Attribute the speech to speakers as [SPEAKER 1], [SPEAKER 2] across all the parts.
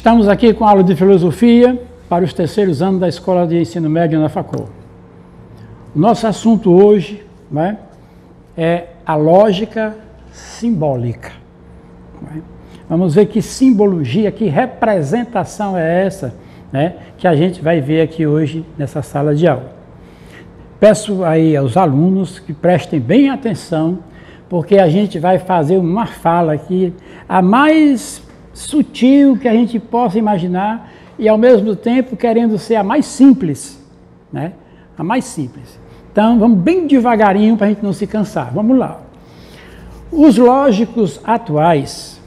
[SPEAKER 1] Estamos aqui com a aula de filosofia para os terceiros anos da Escola de Ensino Médio na Facul. O nosso assunto hoje, né, é a lógica simbólica. Vamos ver que simbologia, que representação é essa, né, que a gente vai ver aqui hoje nessa sala de aula. Peço aí aos alunos que prestem bem atenção, porque a gente vai fazer uma fala aqui, a mais sutil que a gente possa imaginar e ao mesmo tempo querendo ser a mais simples, né? A mais simples. Então vamos bem devagarinho para a gente não se cansar. Vamos lá. Os lógicos atuais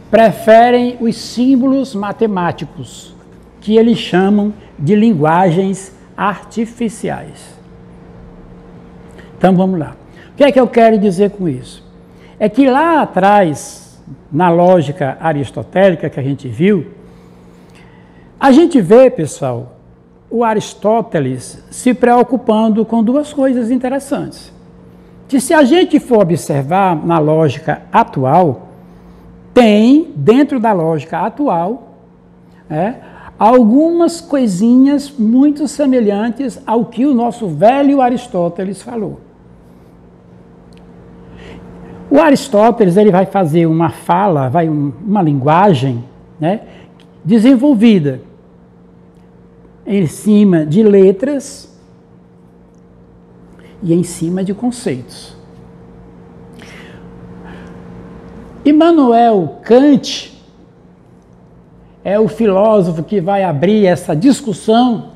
[SPEAKER 1] preferem os símbolos matemáticos, que eles chamam de linguagens artificiais. Então vamos lá. O que é que eu quero dizer com isso? É que lá atrás, na lógica aristotélica que a gente viu, a gente vê, pessoal, o Aristóteles se preocupando com duas coisas interessantes. Que se a gente for observar na lógica atual, tem, dentro da lógica atual, algumas coisinhas muito semelhantes ao que o nosso velho Aristóteles falou. O Aristóteles ele vai fazer uma fala, uma linguagem, né, desenvolvida em cima de letras e em cima de conceitos. Immanuel Kant é o filósofo que vai abrir essa discussão.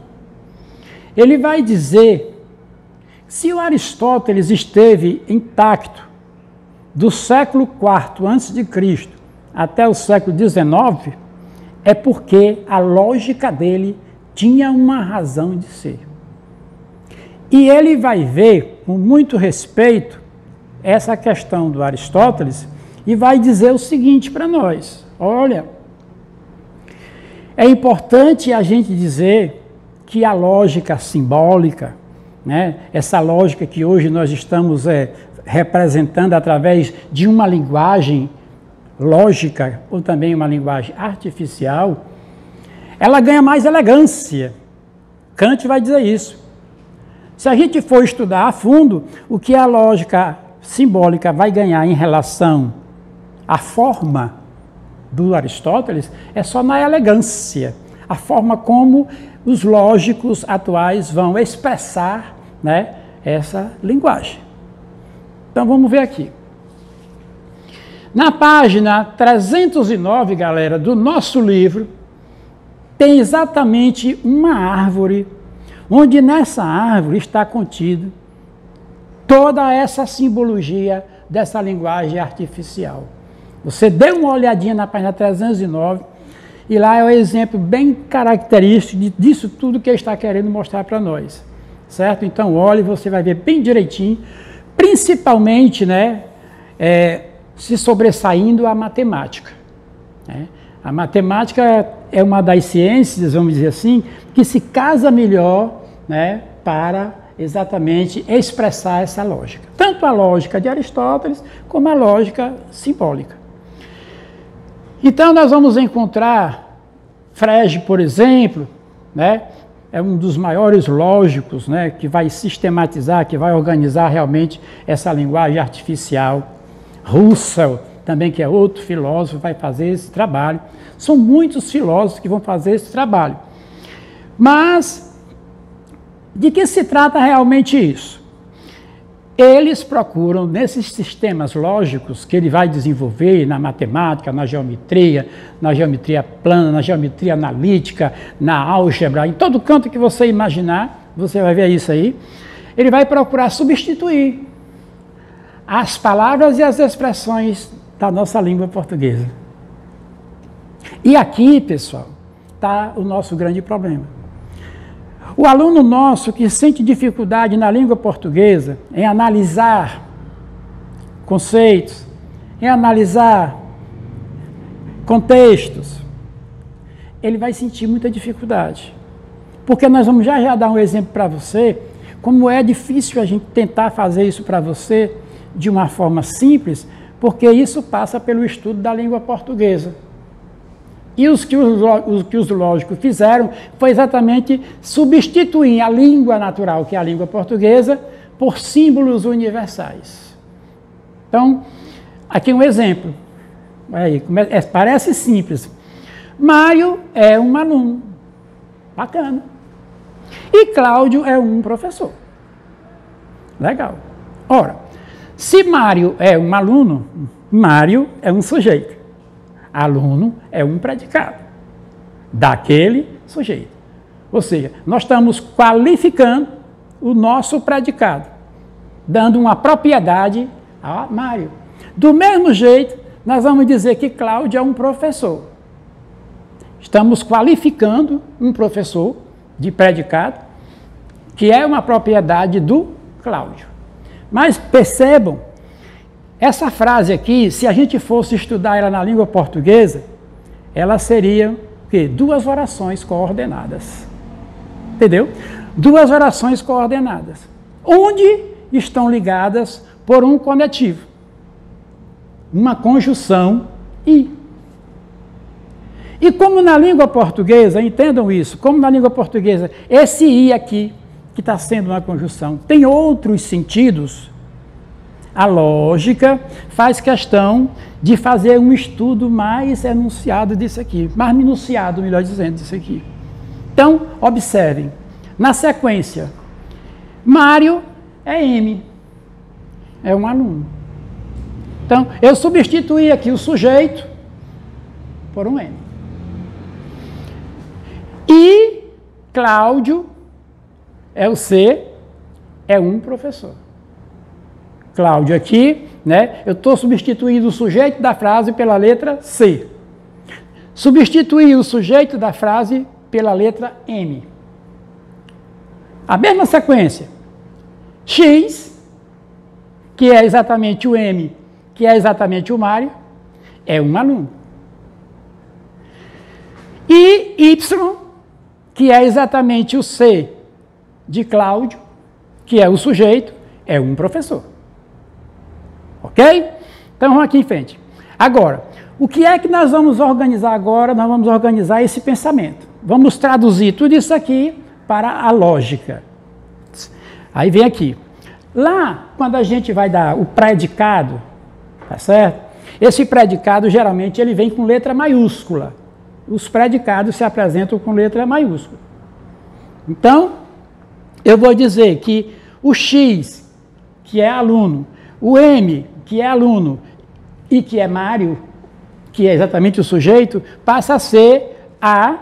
[SPEAKER 1] Ele vai dizer que se o Aristóteles esteve intacto do século IV a.C. até o século XIX, é porque a lógica dele tinha uma razão de ser. E ele vai ver, com muito respeito, essa questão do Aristóteles e vai dizer o seguinte para nós: olha, é importante a gente dizer que a lógica simbólica, né, essa lógica que hoje nós estamos representando através de uma linguagem lógica ou também uma linguagem artificial, ela ganha mais elegância. Kant vai dizer isso. Se a gente for estudar a fundo, o que a lógica simbólica vai ganhar em relação à forma do Aristóteles é só na elegância, a forma como os lógicos atuais vão expressar, né, essa linguagem. Então vamos ver aqui. Na página 309, galera, do nosso livro, tem exatamente uma árvore, onde nessa árvore está contido toda essa simbologia dessa linguagem artificial. Você dê uma olhadinha na página 309 e lá é um exemplo bem característico disso tudo que ele está querendo mostrar para nós. Certo? Então olhe, você vai ver bem direitinho, principalmente, né, se sobressaindo a matemática. Né? A matemática é uma das ciências, vamos dizer assim, que se casa melhor, né, para exatamente expressar essa lógica. Tanto a lógica de Aristóteles como a lógica simbólica. Então nós vamos encontrar Frege, por exemplo, né, é um dos maiores lógicos, né, que vai sistematizar, que vai organizar realmente essa linguagem artificial. Russell, também, que é outro filósofo, vai fazer esse trabalho. São muitos filósofos que vão fazer esse trabalho. Mas, de que se trata realmente isso? Eles procuram, nesses sistemas lógicos que ele vai desenvolver na matemática, na geometria plana, na geometria analítica, na álgebra, em todo canto que você imaginar, você vai ver isso aí, ele vai procurar substituir as palavras e as expressões da nossa língua portuguesa. E aqui, pessoal, está o nosso grande problema. O aluno nosso que sente dificuldade na língua portuguesa em analisar conceitos, em analisar contextos, ele vai sentir muita dificuldade. Porque nós vamos já dar um exemplo para você, como é difícil a gente tentar fazer isso para você de uma forma simples, porque isso passa pelo estudo da língua portuguesa. E o que os lógicos fizeram foi exatamente substituir a língua natural, que é a língua portuguesa, por símbolos universais. Então, aqui um exemplo. Aí, parece simples. Mário é um aluno. Bacana. E Cláudio é um professor. Legal. Ora, se Mário é um aluno, Mário é um sujeito. Aluno é um predicado daquele sujeito. Ou seja, nós estamos qualificando o nosso predicado, dando uma propriedade a Mário. Do mesmo jeito, nós vamos dizer que Cláudio é um professor. Estamos qualificando um professor de predicado, que é uma propriedade do Cláudio. Mas percebam, essa frase aqui, se a gente fosse estudar ela na língua portuguesa, ela seria o quê? 2 orações coordenadas. Entendeu? 2 orações coordenadas, onde estão ligadas por um conectivo, uma conjunção i. E como na língua portuguesa, entendam isso, como na língua portuguesa, esse i aqui, que está sendo uma conjunção, tem outros sentidos, a lógica faz questão de fazer um estudo mais enunciado disso aqui, mais minuciado, melhor dizendo, disso aqui. Então, observem, na sequência, Mário é M, é um aluno. Então, eu substituí aqui o sujeito por um M. E Cláudio é o C, é um professor. Cláudio aqui, né? Eu estou substituindo o sujeito da frase pela letra C. Substituí o sujeito da frase pela letra M. A mesma sequência. X, que é exatamente o M, que é exatamente o Mário, é um aluno. E Y, que é exatamente o C de Cláudio, que é o sujeito, é um professor. Ok? Então vamos aqui em frente. Agora, o que é que nós vamos organizar agora? Nós vamos organizar esse pensamento. Vamos traduzir tudo isso aqui para a lógica. Aí vem aqui. Lá, quando a gente vai dar o predicado, tá certo? Esse predicado, geralmente, ele vem com letra maiúscula. Os predicados se apresentam com letra maiúscula. Então, eu vou dizer que o X, que é aluno, o M, que é aluno, e que é Mário, que é exatamente o sujeito, passa a ser A,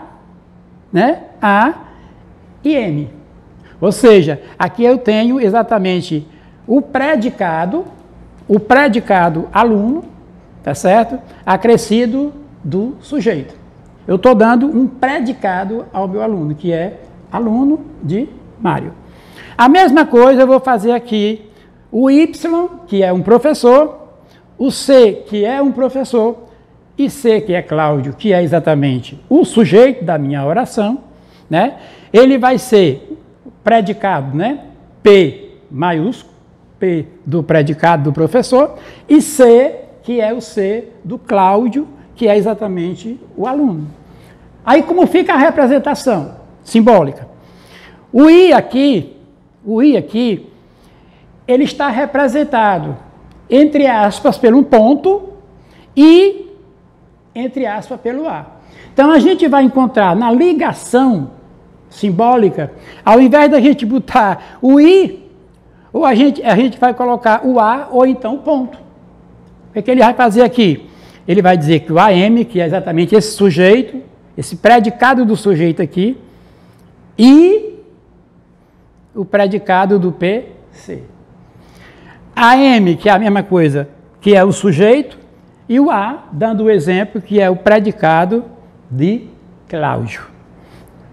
[SPEAKER 1] né? A e M. Ou seja, aqui eu tenho exatamente o predicado aluno, tá certo? Acrescido do sujeito. Eu estou dando um predicado ao meu aluno, que é aluno de Mário. A mesma coisa eu vou fazer aqui. O Y, que é um professor, o C, que é um professor, e C, que é Cláudio, que é exatamente o sujeito da minha oração, né? Ele vai ser predicado, né? P maiúsculo, P do predicado do professor, e C, que é o C do Cláudio, que é exatamente o aluno. Aí como fica a representação simbólica? O I aqui, ele está representado, entre aspas, pelo um ponto e, entre aspas, pelo A. Então, a gente vai encontrar na ligação simbólica, ao invés da gente botar o I, ou a gente vai colocar o A ou então o ponto. O que ele vai fazer aqui? Ele vai dizer que o AM, que é exatamente esse sujeito, esse predicado do sujeito aqui, e o predicado do PC. A M, que é a mesma coisa, que é o sujeito, e o A, dando o exemplo, que é o predicado de Cláudio.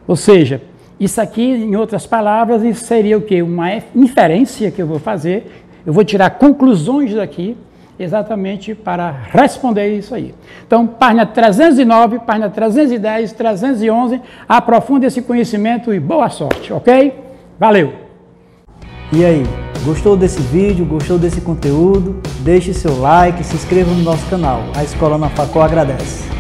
[SPEAKER 1] Ou seja, isso aqui, em outras palavras, isso seria o quê? Uma inferência que eu vou fazer, eu vou tirar conclusões daqui, exatamente para responder isso aí. Então, página 309, página 310, 311, aprofunde esse conhecimento e boa sorte, ok? Valeu!
[SPEAKER 2] E aí, gostou desse vídeo, gostou desse conteúdo? Deixe seu like, se inscreva no nosso canal. A Escola Ana Facol agradece.